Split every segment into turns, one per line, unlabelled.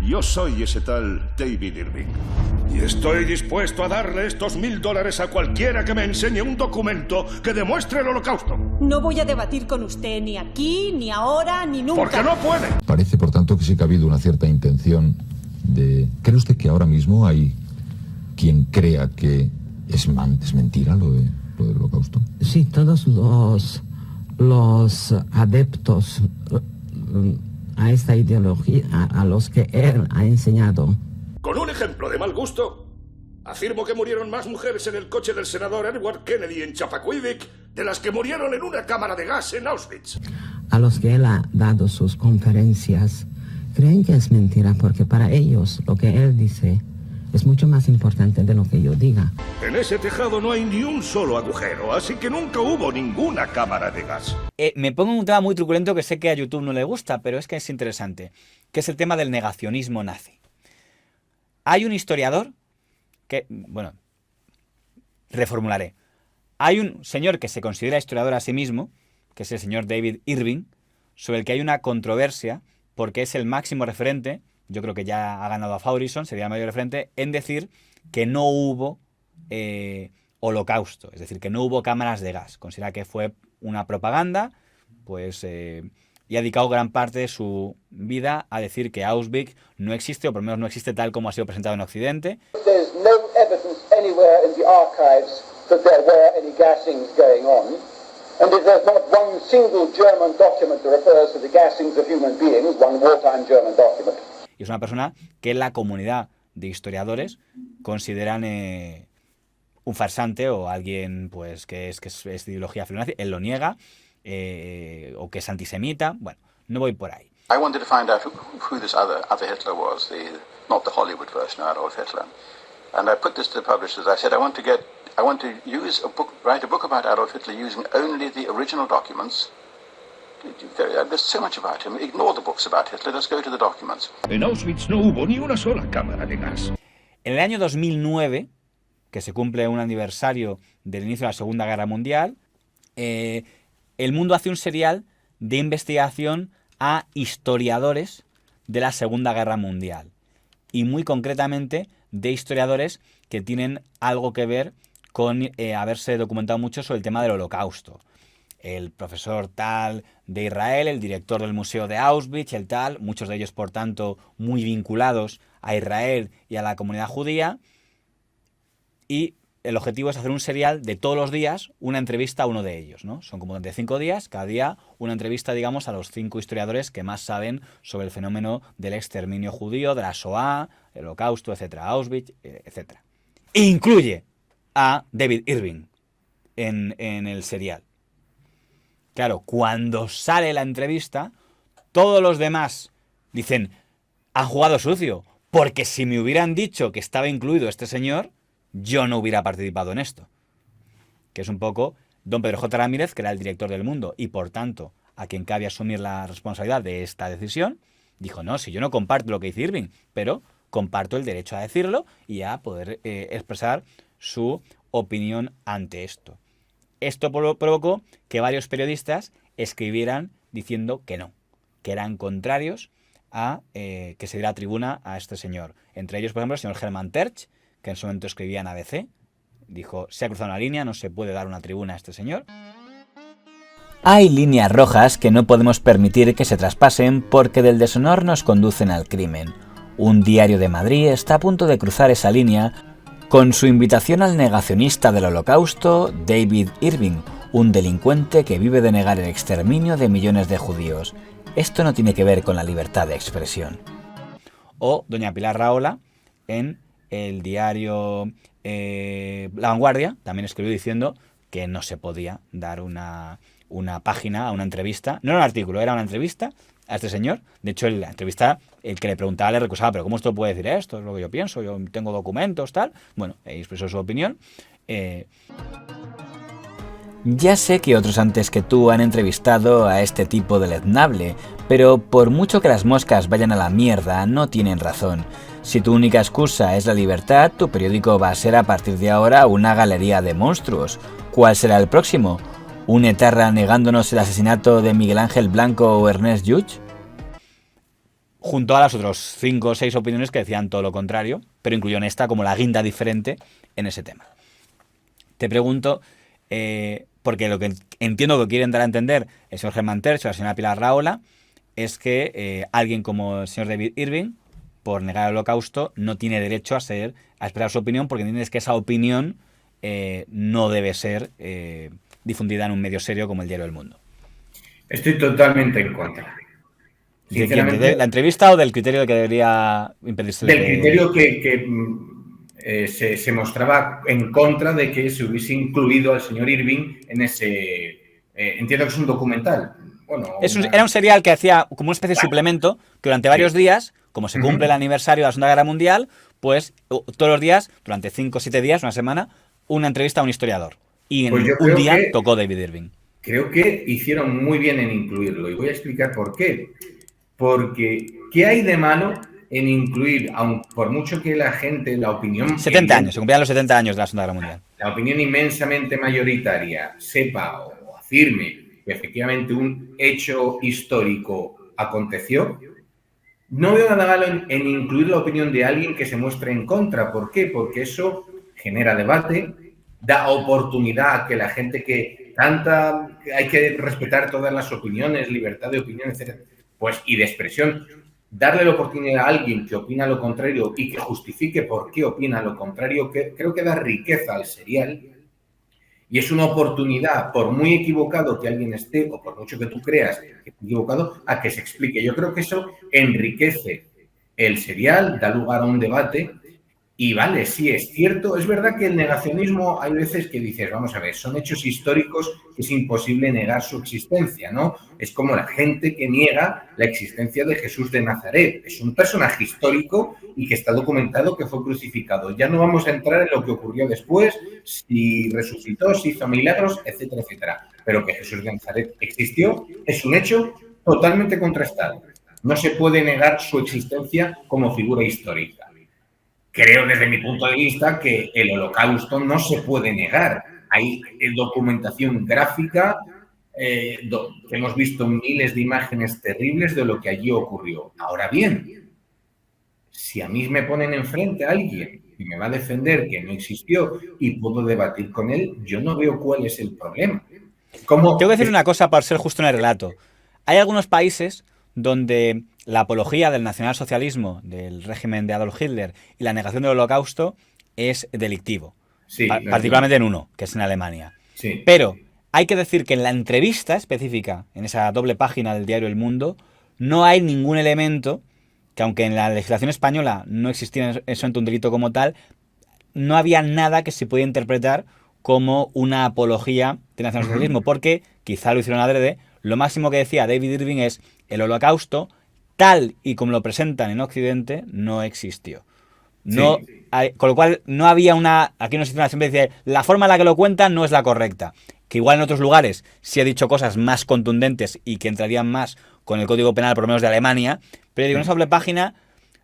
Yo soy ese tal David Irving. Y estoy dispuesto a darle estos $1000 a cualquiera que me enseñe un documento que demuestre el Holocausto.
No voy a debatir con usted ni aquí, ni ahora, ni nunca.
¡Porque no puede!
Parece, por tanto, que sí que ha habido una cierta intención de... ¿Cree usted que ahora mismo hay quien crea que es mentira lo del Holocausto?
Sí, todos los adeptos a esta ideología, a los que él ha enseñado.
Con un ejemplo de mal gusto, afirmo que murieron más mujeres en el coche del senador Edward Kennedy en Chappaquiddick de las que murieron en una cámara de gas en Auschwitz.
A los que él ha dado sus conferencias, creen que es mentira porque para ellos lo que él dice es mucho más importante de lo que yo diga.
En ese tejado no hay ni un solo agujero, así que nunca hubo ninguna cámara de gas.
Me pongo un tema muy truculento que sé que a YouTube no le gusta, pero es que es interesante, que es el tema del negacionismo nazi. Hay un historiador que, bueno, reformularé. Hay un señor que se considera historiador a sí mismo, que es el señor David Irving, sobre el que hay una controversia porque es el máximo referente. Yo creo que ya ha ganado a Faurison, sería el mayor referente, en decir que no hubo holocausto, es decir, que no hubo cámaras de gas. Considera que fue una propaganda, pues, y ha dedicado gran parte de su vida a decir que Auschwitz no existe, o por lo menos no existe tal como ha sido presentado en Occidente.
There's no evidence anywhere in the archives that there were any gassings going on, and there's not one single German document that refers to the gassings of human beings, one wartime German document.
Y es una persona que la comunidad de historiadores consideran un farsante o alguien pues que es de ideología filónazi. Él lo niega, o que es antisemita. Bueno, no voy por ahí.
I wanted to find out who this other Hitler was, not the Hollywood version of Adolf Hitler. And I put this to the publishers. I said I want to write a book about Adolf Hitler using only the original documents. There's so much about him. Ignore the books about Hitler. Let's go to the documents.
En Auschwitz no hubo ni una sola cámara de gas.
En el año 2009, que se cumple un aniversario del inicio de la Segunda Guerra Mundial, El Mundo hace un serial de investigación a historiadores de la Segunda Guerra Mundial. Y muy concretamente de historiadores que tienen algo que ver con haberse documentado mucho sobre el tema del Holocausto. El profesor tal de Israel, el director del Museo de Auschwitz, el tal, muchos de ellos, por tanto, muy vinculados a Israel y a la comunidad judía. Y el objetivo es hacer un serial de todos los días, una entrevista a uno de ellos, ¿no? Son como 25 días, cada día una entrevista, digamos, a los 5 historiadores que más saben sobre el fenómeno del exterminio judío, de la Shoah, el Holocausto, etcétera, Auschwitz, etcétera. E incluye a David Irving en el serial. Claro, cuando sale la entrevista, todos los demás dicen, han jugado sucio, porque si me hubieran dicho que estaba incluido este señor, yo no hubiera participado en esto. Que es un poco don Pedro J. Ramírez, que era el director del Mundo, y por tanto, a quien cabe asumir la responsabilidad de esta decisión, dijo, no, si yo no comparto lo que dice Irving, pero comparto el derecho a decirlo y a poder expresar su opinión ante esto. Esto provocó que varios periodistas escribieran diciendo que no, que eran contrarios a que se diera tribuna a este señor. Entre ellos, por ejemplo, el señor Hermann Tertsch, que en su momento escribía en ABC, dijo, se ha cruzado una línea, no se puede dar una tribuna a este señor. Hay líneas rojas que no podemos permitir que se traspasen porque del deshonor nos conducen al crimen. Un diario de Madrid está a punto de cruzar esa línea con su invitación al negacionista del Holocausto, David Irving, un delincuente que vive de negar el exterminio de millones de judíos. Esto no tiene que ver con la libertad de expresión. O doña Pilar Rahola, en el diario La Vanguardia, también escribió diciendo que no se podía dar una página a una entrevista. No era un artículo, era una entrevista a este señor. De hecho, en la entrevista, el que le preguntaba le recusaba, pero ¿cómo usted puede decir esto? Es lo que yo pienso, yo tengo documentos, tal. Bueno, expresó su opinión. Ya sé que otros antes que tú han entrevistado a este tipo deleznable, pero por mucho que las moscas vayan a la mierda, no tienen razón. Si tu única excusa es la libertad, tu periódico va a ser a partir de ahora una galería de monstruos. ¿Cuál será el próximo? ¿Un etarra negándonos el asesinato de Miguel Ángel Blanco o Ernest Lluch? junto a las otras 5 o 6 opiniones que decían todo lo contrario, pero incluyó en esta como la guinda diferente en ese tema. Te pregunto, porque lo que entiendo que quieren dar a entender el señor Germán Terch o la señora Pilar Rahola es que alguien como el señor David Irving, por negar el Holocausto, no tiene derecho a expresar su opinión, porque entiendes que esa opinión no debe ser difundida en un medio serio como el Diario del Mundo.
Estoy totalmente en contra.
¿De quién? ¿De la entrevista o del criterio de que debería impedirse?
Del criterio que se mostraba en contra de que se hubiese incluido al señor Irving en ese... entiendo que es un documental. Bueno,
Era un serial que hacía como una especie de suplemento que durante varios días, como se cumple el aniversario de la Segunda Guerra Mundial, pues todos los días, durante 5 o 7 días, una semana, una entrevista a un historiador. Y en un día tocó David Irving.
Creo que hicieron muy bien en incluirlo y voy a explicar por qué. Porque, ¿qué hay de malo en incluir, aun por mucho que la gente, la opinión...
70 años, se cumplían los 70 años de la Segunda Guerra Mundial.
La opinión inmensamente mayoritaria sepa o afirme que efectivamente un hecho histórico aconteció, no veo nada malo en incluir la opinión de alguien que se muestre en contra. ¿Por qué? Porque eso genera debate, da oportunidad a que la gente que canta, hay que respetar todas las opiniones, libertad de opinión, etc., pues, y de expresión, darle la oportunidad a alguien que opina lo contrario y que justifique por qué opina lo contrario, que creo que da riqueza al serial y es una oportunidad, por muy equivocado que alguien esté o por mucho que tú creas que esté equivocado, a que se explique. Yo creo que eso enriquece el serial, da lugar a un debate y vale, sí, es cierto, es verdad que el negacionismo hay veces que dices, vamos a ver, son hechos históricos que es imposible negar su existencia, ¿no? Es como la gente que niega la existencia de Jesús de Nazaret. Es un personaje histórico y que está documentado que fue crucificado. Ya no vamos a entrar en lo que ocurrió después, si resucitó, si hizo milagros, etcétera, etcétera. Pero que Jesús de Nazaret existió es un hecho totalmente contrastado. No se puede negar su existencia como figura histórica. Creo desde mi punto de vista que el Holocausto no se puede negar. Hay documentación gráfica, que hemos visto miles de imágenes terribles de lo que allí ocurrió. Ahora bien, si a mí me ponen enfrente a alguien y me va a defender que no existió y puedo debatir con él, yo no veo cuál es el problema.
Tengo que decir una cosa para ser justo en el relato. Hay algunos países donde la apología del nacionalsocialismo, del régimen de Adolf Hitler y la negación del Holocausto es delictivo. Sí, particularmente en uno, que es en Alemania. Sí. Pero hay que decir que en la entrevista específica, en esa doble página del diario El Mundo, no hay ningún elemento que, aunque en la legislación española no existía eso en un delito como tal, no había nada que se pudiera interpretar como una apología del nacionalsocialismo, porque, quizá lo hicieron adrede, lo máximo que decía David Irving es: el Holocausto, tal y como lo presentan en Occidente, no existió. No, sí. Con lo cual no había aquí no existe una siempre dice la forma en la que lo cuentan no es la correcta, que igual en otros lugares sí ha dicho cosas más contundentes y que entrarían más con el Código Penal, por lo menos de Alemania, pero digo, en esa doble página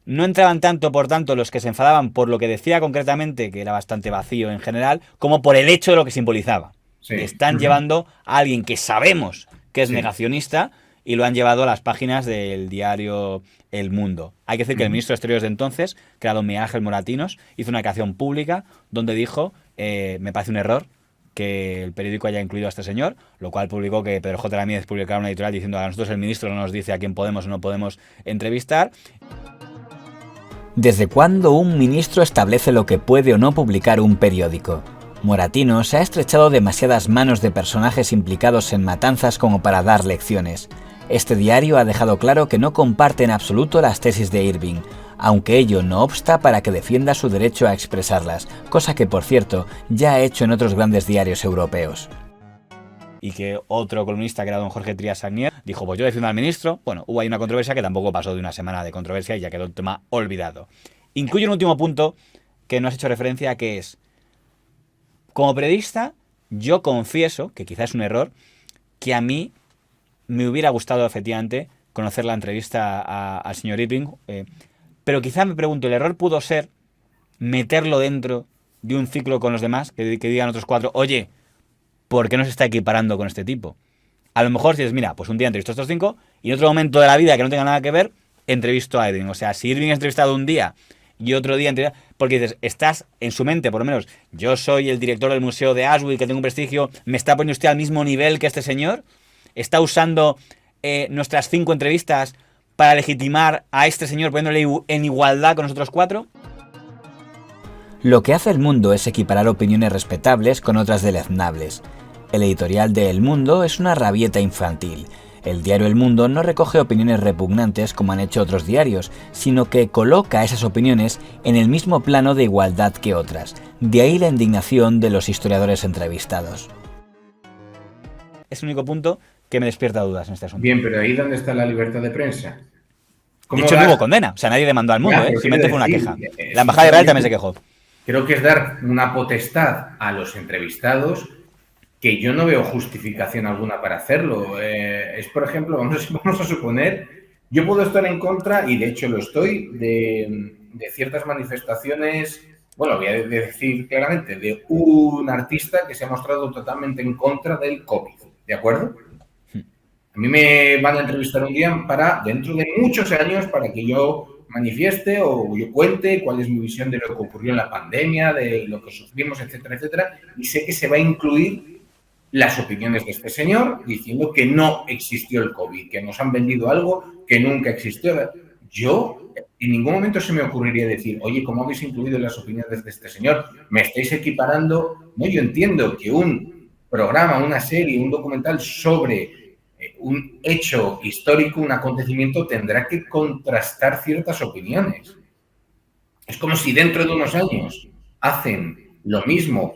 no entraban tanto, por tanto, los que se enfadaban por lo que decía concretamente, que era bastante vacío en general, como por el hecho de lo que simbolizaba. Sí. Están llevando a alguien que sabemos que es negacionista y lo han llevado a las páginas del diario El Mundo. Hay que decir que el ministro de Exteriores de entonces, que era don Miguel Ángel Moratinos, hizo una declaración pública donde dijo, me parece un error que el periódico haya incluido a este señor, lo cual publicó que Pedro J. Ramírez publicara una editorial diciendo a nosotros el ministro no nos dice a quién podemos o no podemos entrevistar.
¿Desde cuándo un ministro establece lo que puede o no publicar un periódico? Moratinos ha estrechado demasiadas manos de personajes implicados en matanzas como para dar lecciones. Este diario ha dejado claro que no comparte en absoluto las tesis de Irving, aunque ello no obsta para que defienda su derecho a expresarlas, cosa que, por cierto, ya ha hecho en otros grandes diarios europeos.
Y que otro columnista, que era don Jorge Trías Sagnier, dijo, pues yo defiendo al ministro. Bueno, hubo ahí una controversia que tampoco pasó de una semana de controversia y ya quedó el tema olvidado. Incluye un último punto que no has hecho referencia, que es, como periodista, yo confieso, que quizás es un error, que a mí me hubiera gustado efectivamente conocer la entrevista al señor Irving, pero quizá me pregunto, ¿el error pudo ser meterlo dentro de un ciclo con los demás, que digan otros 4, oye, ¿por qué no se está equiparando con este tipo? A lo mejor si dices, mira, pues un día entrevisto a estos 5 y en otro momento de la vida que no tenga nada que ver, entrevisto a Irving. O sea, si Irving es entrevistado un día y otro día porque dices, estás en su mente, por lo menos, yo soy el director del Museo de Auschwitz, que tengo un prestigio, ¿me está poniendo usted al mismo nivel que este señor? ¿Está usando nuestras 5 entrevistas para legitimar a este señor poniéndole en igualdad con nosotros 4?
Lo que hace El Mundo es equiparar opiniones respetables con otras deleznables. El editorial de El Mundo es una rabieta infantil. El diario El Mundo no recoge opiniones repugnantes como han hecho otros diarios, sino que coloca esas opiniones en el mismo plano de igualdad que otras. De ahí la indignación de los historiadores entrevistados.
Es el único punto que me despierta dudas en este asunto.
Bien, pero ahí ¿dónde está la libertad de prensa?
De hecho, no hubo condena. O sea, nadie demandó al Mundo, simplemente fue una queja. La Embajada de Israel también se quejó.
Creo que es dar una potestad a los entrevistados que yo no veo justificación alguna para hacerlo. Es, por ejemplo, vamos a suponer, yo puedo estar en contra, y de hecho lo estoy, de ciertas manifestaciones, bueno, voy a decir claramente, de un artista que se ha mostrado totalmente en contra del COVID, ¿de acuerdo? A mí me van a entrevistar un día para, dentro de muchos años, para que yo manifieste o yo cuente cuál es mi visión de lo que ocurrió en la pandemia, de lo que sufrimos, etcétera, etcétera, y sé que se va a incluir las opiniones de este señor diciendo que no existió el COVID, que nos han vendido algo que nunca existió. Yo en ningún momento se me ocurriría decir, oye, ¿cómo habéis incluido las opiniones de este señor? ¿Me estáis equiparando? No, yo entiendo que un programa, una serie, un documental sobre un hecho histórico, un acontecimiento, tendrá que contrastar ciertas opiniones. Es como si dentro de unos años hacen lo mismo.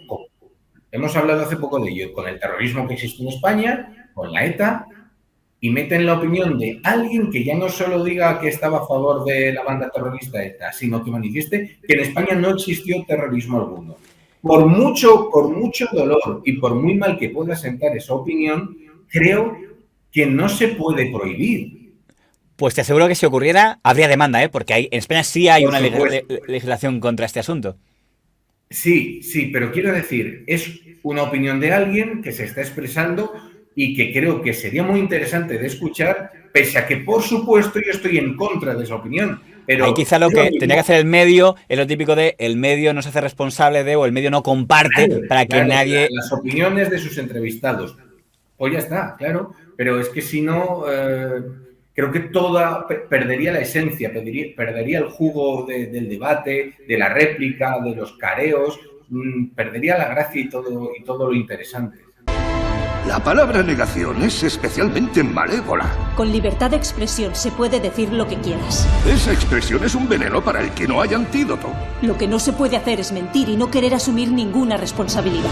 Hemos hablado hace poco de ello, con el terrorismo que existe en España, con la ETA, y meten la opinión de alguien que ya no solo diga que estaba a favor de la banda terrorista ETA, sino que manifieste que en España no existió terrorismo alguno. Por mucho dolor y por muy mal que pueda sentar esa opinión, creo que no se puede prohibir.
Pues te aseguro que si ocurriera, habría demanda, porque en España sí hay una legislación contra este asunto.
Sí, pero quiero decir, es una opinión de alguien que se está expresando y que creo que sería muy interesante de escuchar, pese a que, por supuesto, yo estoy en contra de esa opinión. Pero
ahí quizá lo que tendría que hacer el medio es lo típico de el medio no se hace responsable de o el medio no comparte para que nadie...
Las opiniones de sus entrevistados. Pues ya está, claro, pero es que si no... creo que toda perdería la esencia, perdería el jugo del debate, de la réplica, de los careos, perdería la gracia y todo lo interesante.
La palabra negación es especialmente malévola.
Con libertad de expresión se puede decir lo que quieras.
Esa expresión es un veneno para el que no hay antídoto.
Lo que no se puede hacer es mentir y no querer asumir ninguna responsabilidad.